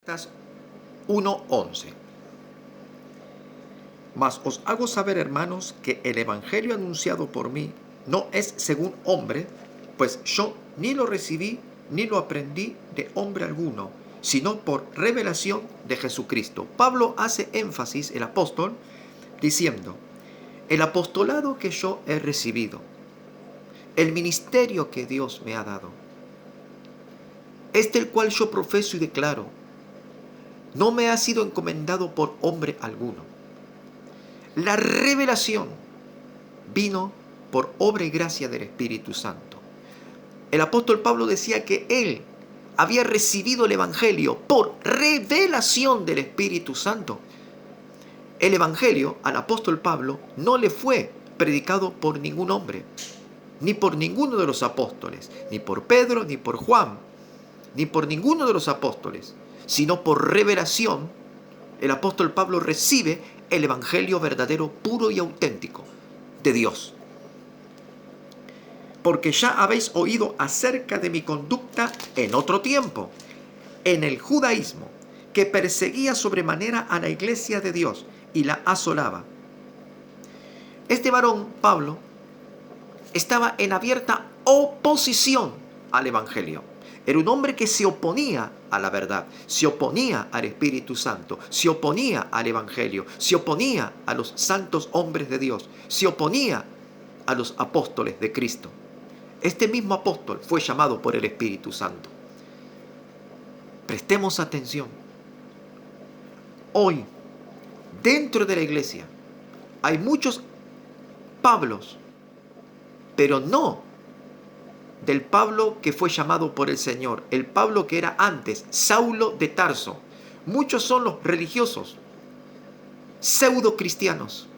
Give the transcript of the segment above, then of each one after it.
Gálatas 1:11. Mas os hago saber, hermanos, que el evangelio anunciado por mí no es según hombre, pues yo ni lo recibí ni lo aprendí de hombre alguno, sino por revelación de Jesucristo. Pablo hace énfasis, el apóstol, diciendo: el apostolado que yo he recibido, el ministerio que Dios me ha dado, el cual yo profeso y declaro, no me ha sido encomendado por hombre alguno. La revelación vino por obra y gracia del Espíritu Santo. El apóstol Pablo decía que él había recibido el Evangelio por revelación del Espíritu Santo. El Evangelio al apóstol Pablo no le fue predicado por ningún hombre, ni por ninguno de los apóstoles, ni por Pedro, ni por Juan, ni por ninguno de los apóstoles, sino por revelación. El apóstol Pablo recibe el Evangelio verdadero, puro y auténtico de Dios. Porque ya habéis oído acerca de mi conducta en otro tiempo, en el judaísmo, que perseguía sobremanera a la iglesia de Dios y la asolaba. Este varón, Pablo, estaba en abierta oposición al Evangelio. Era un hombre que se oponía a la verdad, se oponía al Espíritu Santo, se oponía al Evangelio, se oponía a los santos hombres de Dios, se oponía a los apóstoles de Cristo. Este mismo apóstol fue llamado por el Espíritu Santo. Prestemos atención. Hoy, dentro de la iglesia, hay muchos Pablos, pero no del Pablo que fue llamado por el Señor, el Pablo que era antes, Saulo de Tarso. Muchos son los religiosos, pseudo cristianos,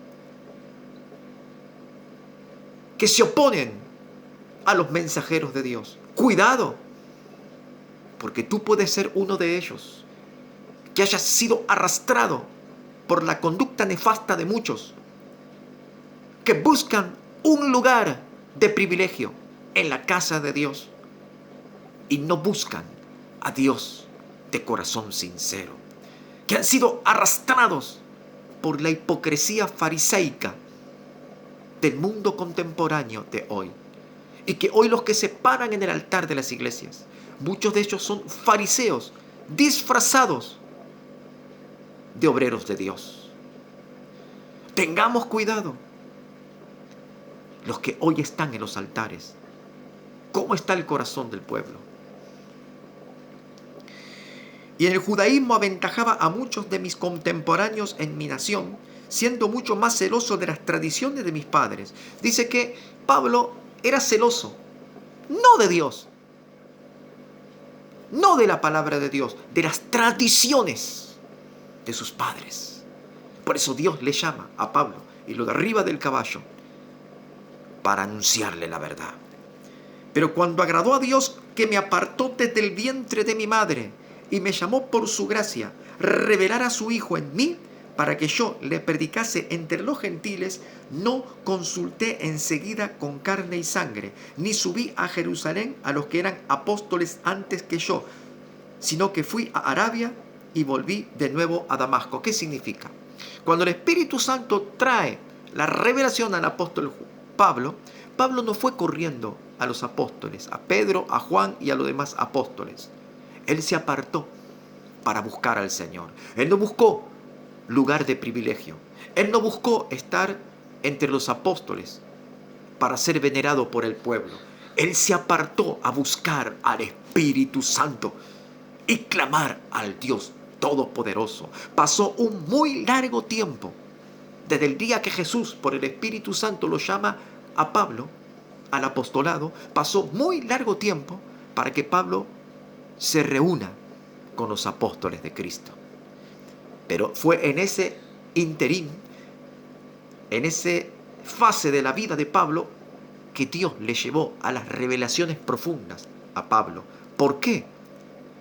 que se oponen a los mensajeros de Dios. Cuidado, porque tú puedes ser uno de ellos, que hayas sido arrastrado por la conducta nefasta de muchos, que buscan un lugar de privilegio en la casa de Dios y no buscan a Dios de corazón sincero, que han sido arrastrados por la hipocresía fariseica del mundo contemporáneo de hoy, y que hoy los que se paran en el altar de las iglesias, muchos de ellos son fariseos disfrazados de obreros de Dios. Tengamos cuidado. Los que hoy están en los altares, ¿cómo está el corazón del pueblo? Y en el judaísmo aventajaba a muchos de mis contemporáneos en mi nación, siendo mucho más celoso de las tradiciones de mis padres. Dice que Pablo era celoso, no de Dios, no de la palabra de Dios, de las tradiciones de sus padres. Por eso Dios le llama a Pablo y lo derriba del caballo para anunciarle la verdad. Pero cuando agradó a Dios, que me apartó desde el vientre de mi madre y me llamó por su gracia, revelar a su Hijo en mí, para que yo le predicase entre los gentiles, no consulté enseguida con carne y sangre, ni subí a Jerusalén a los que eran apóstoles antes que yo, sino que fui a Arabia y volví de nuevo a Damasco. ¿Qué significa? Cuando el Espíritu Santo trae la revelación al apóstol Pablo, Pablo no fue corriendo a los apóstoles, a Pedro, a Juan y a los demás apóstoles. Él se apartó para buscar al Señor. Él no buscó lugar de privilegio. Él no buscó estar entre los apóstoles para ser venerado por el pueblo. Él se apartó a buscar al Espíritu Santo y clamar al Dios Todopoderoso. Pasó un muy largo tiempo, desde el día que Jesús por el Espíritu Santo lo llama a Pablo al apostolado, pasó muy largo tiempo para que Pablo se reúna con los apóstoles de Cristo. Pero fue en ese interín, en esa fase de la vida de Pablo, que Dios le llevó a las revelaciones profundas a Pablo. ¿Por qué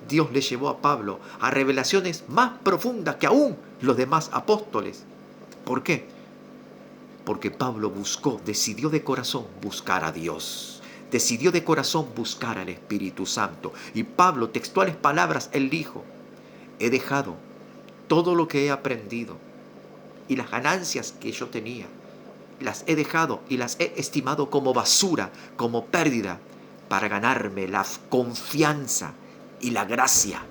Dios le llevó a Pablo a revelaciones más profundas que aún los demás apóstoles? ¿Por qué? Porque Pablo decidió de corazón buscar a Dios. Decidió de corazón buscar al Espíritu Santo. Y Pablo, textuales palabras, él dijo: he dejado todo lo que he aprendido y las ganancias que yo tenía, las he dejado y las he estimado como basura, como pérdida, para ganarme la confianza y la gracia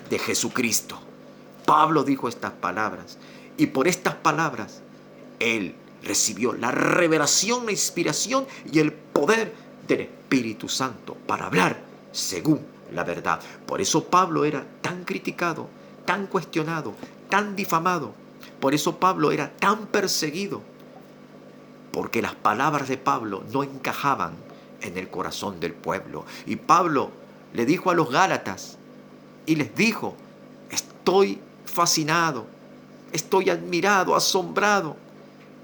de Jesucristo. Pablo dijo estas palabras y por estas palabras él recibió la revelación, la inspiración y el poder del Espíritu Santo para hablar según la verdad. Por eso Pablo era tan criticado, tan cuestionado, tan difamado. Por eso Pablo era tan perseguido, porque las palabras de Pablo no encajaban en el corazón del pueblo. Y Pablo le dijo a los Gálatas y les dijo: estoy fascinado, estoy admirado, asombrado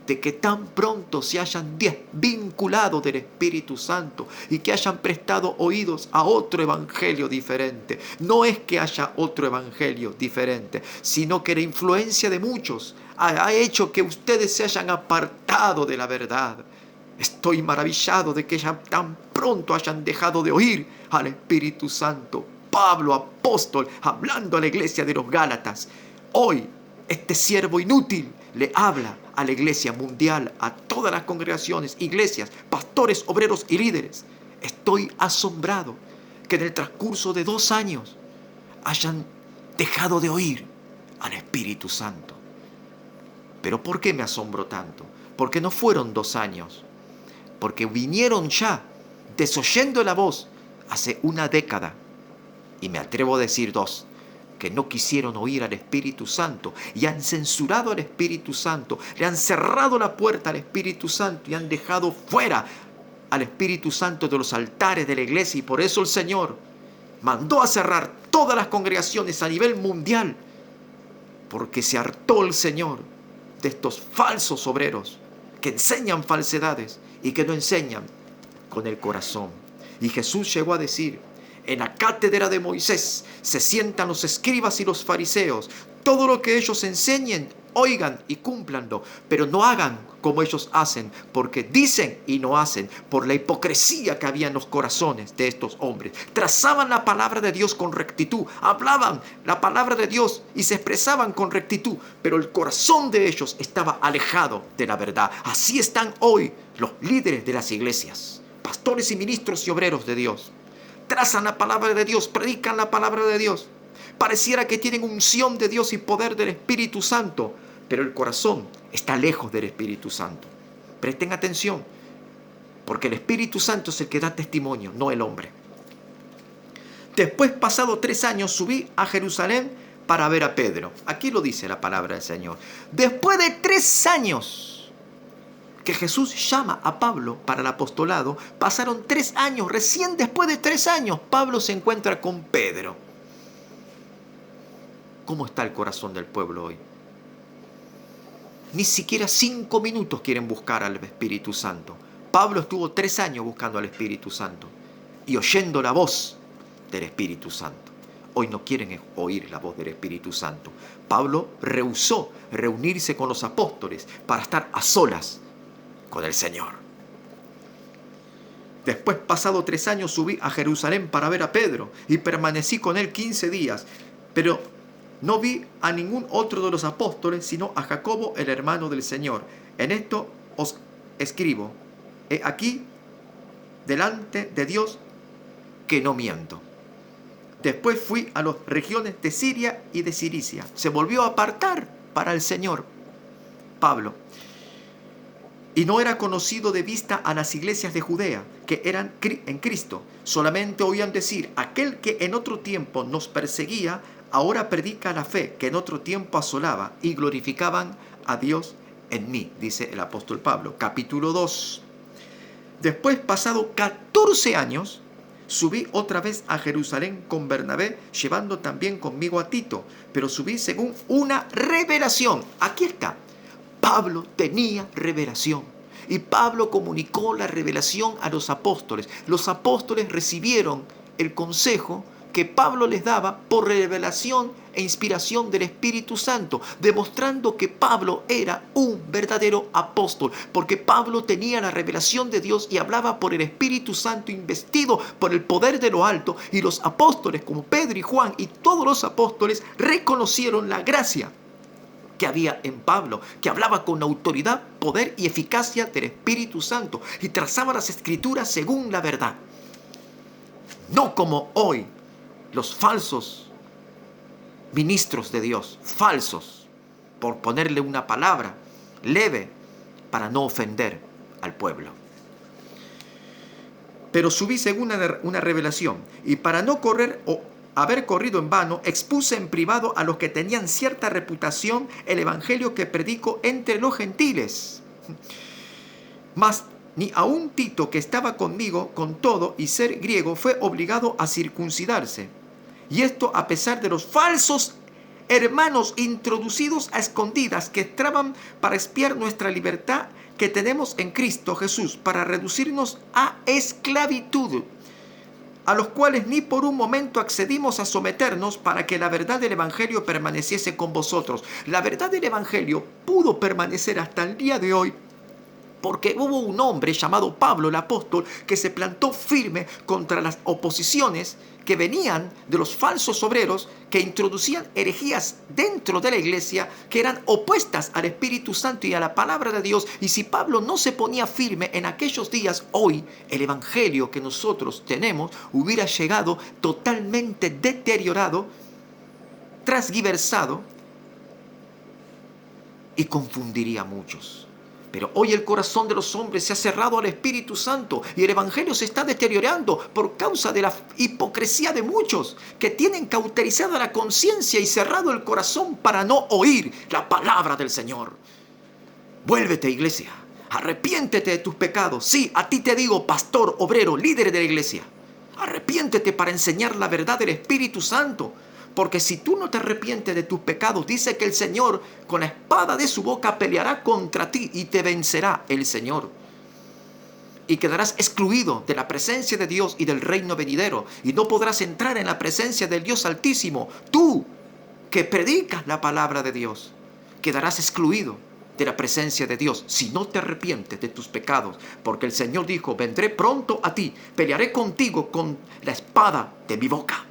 de que tan pronto se hayan desvinculado del Espíritu Santo y que hayan prestado oídos a otro evangelio diferente. No es que haya otro evangelio diferente, sino que la influencia de muchos ha hecho que ustedes se hayan apartado de la verdad. Estoy maravillado de que ya tan pronto hayan dejado de oír al Espíritu Santo. Pablo, apóstol, hablando a la iglesia de los Gálatas. Hoy, este siervo inútil le habla a la iglesia mundial, a todas las congregaciones, iglesias, pastores, obreros y líderes. Estoy asombrado que en el transcurso de 2 años hayan dejado de oír al Espíritu Santo. ¿Pero por qué me asombro tanto? Porque no fueron 2 años. Porque vinieron ya desoyendo la voz hace 1 década. Y me atrevo a decir 2. Que no quisieron oír al Espíritu Santo y han censurado al Espíritu Santo, le han cerrado la puerta al Espíritu Santo y han dejado fuera al Espíritu Santo de los altares de la iglesia. Y por eso el Señor mandó a cerrar todas las congregaciones a nivel mundial, porque se hartó el Señor de estos falsos obreros que enseñan falsedades y que no enseñan con el corazón. Y Jesús llegó a decir: en la cátedra de Moisés se sientan los escribas y los fariseos. Todo lo que ellos enseñen, oigan y cúmplanlo, pero no hagan como ellos hacen, porque dicen y no hacen, por la hipocresía que había en los corazones de estos hombres. Trazaban la palabra de Dios con rectitud, hablaban la palabra de Dios y se expresaban con rectitud, pero el corazón de ellos estaba alejado de la verdad. Así están hoy los líderes de las iglesias, pastores y ministros y obreros de Dios. Trazan la palabra de Dios, predican la palabra de Dios. Pareciera que tienen unción de Dios y poder del Espíritu Santo, pero el corazón está lejos del Espíritu Santo. Presten atención, porque el Espíritu Santo es el que da testimonio, no el hombre. Después, pasado 3 años, subí a Jerusalén para ver a Pedro. Aquí lo dice la palabra del Señor. Después de 3 años que Jesús llama a Pablo para el apostolado, pasaron 3 años, recién después de 3 años, Pablo se encuentra con Pedro. ¿Cómo está el corazón del pueblo hoy? Ni siquiera 5 minutos quieren buscar al Espíritu Santo. Pablo estuvo 3 años buscando al Espíritu Santo y oyendo la voz del Espíritu Santo. Hoy no quieren oír la voz del Espíritu Santo. Pablo rehusó reunirse con los apóstoles para estar a solas con el Señor. Después, pasado 3 años, subí a Jerusalén para ver a Pedro y permanecí con él 15 días, pero no vi a ningún otro de los apóstoles, sino a Jacobo, el hermano del Señor. En esto os escribo, he aquí, delante de Dios, que no miento. Después fui a las regiones de Siria y de Cilicia. Se volvió a apartar para el Señor, Pablo. Y no era conocido de vista a las iglesias de Judea, que eran en Cristo. Solamente oían decir: aquel que en otro tiempo nos perseguía, ahora predica la fe que en otro tiempo asolaba, y glorificaban a Dios en mí, dice el apóstol Pablo. Capítulo 2. Después, pasado 14 años, subí otra vez a Jerusalén con Bernabé, llevando también conmigo a Tito, pero subí según una revelación. Aquí está. Pablo tenía revelación y Pablo comunicó la revelación a los apóstoles. Los apóstoles recibieron el consejo que Pablo les daba por revelación e inspiración del Espíritu Santo, demostrando que Pablo era un verdadero apóstol, porque Pablo tenía la revelación de Dios y hablaba por el Espíritu Santo, investido por el poder de lo alto, y los apóstoles como Pedro y Juan y todos los apóstoles reconocieron la gracia que había en Pablo, que hablaba con autoridad, poder y eficacia del Espíritu Santo y trazaba las escrituras según la verdad. No como hoy los falsos ministros de Dios, falsos, por ponerle una palabra leve para no ofender al pueblo. Pero subí según una revelación, y para no correr o haber corrido en vano, expuse en privado a los que tenían cierta reputación el evangelio que predico entre los gentiles. Mas ni aun Tito, que estaba conmigo, con todo y ser griego, fue obligado a circuncidarse. Y esto a pesar de los falsos hermanos introducidos a escondidas que traban para espiar nuestra libertad que tenemos en Cristo Jesús, para reducirnos a esclavitud, a los cuales ni por un momento accedimos a someternos para que la verdad del Evangelio permaneciese con vosotros. La verdad del Evangelio pudo permanecer hasta el día de hoy porque hubo un hombre llamado Pablo el apóstol que se plantó firme contra las oposiciones que venían de los falsos obreros que introducían herejías dentro de la iglesia que eran opuestas al Espíritu Santo y a la palabra de Dios. Y si Pablo no se ponía firme en aquellos días, hoy el evangelio que nosotros tenemos hubiera llegado totalmente deteriorado, transgiversado y confundiría a muchos. Pero hoy el corazón de los hombres se ha cerrado al Espíritu Santo y el Evangelio se está deteriorando por causa de la hipocresía de muchos que tienen cauterizada la conciencia y cerrado el corazón para no oír la palabra del Señor. Vuélvete, iglesia, arrepiéntete de tus pecados. Sí, a ti te digo, pastor, obrero, líder de la iglesia. Arrepiéntete para enseñar la verdad del Espíritu Santo. Porque si tú no te arrepientes de tus pecados, dice que el Señor con la espada de su boca peleará contra ti y te vencerá el Señor. Y quedarás excluido de la presencia de Dios y del reino venidero. Y no podrás entrar en la presencia del Dios Altísimo. Tú que predicas la palabra de Dios, quedarás excluido de la presencia de Dios si no te arrepientes de tus pecados. Porque el Señor dijo, vendré pronto a ti, pelearé contigo con la espada de mi boca.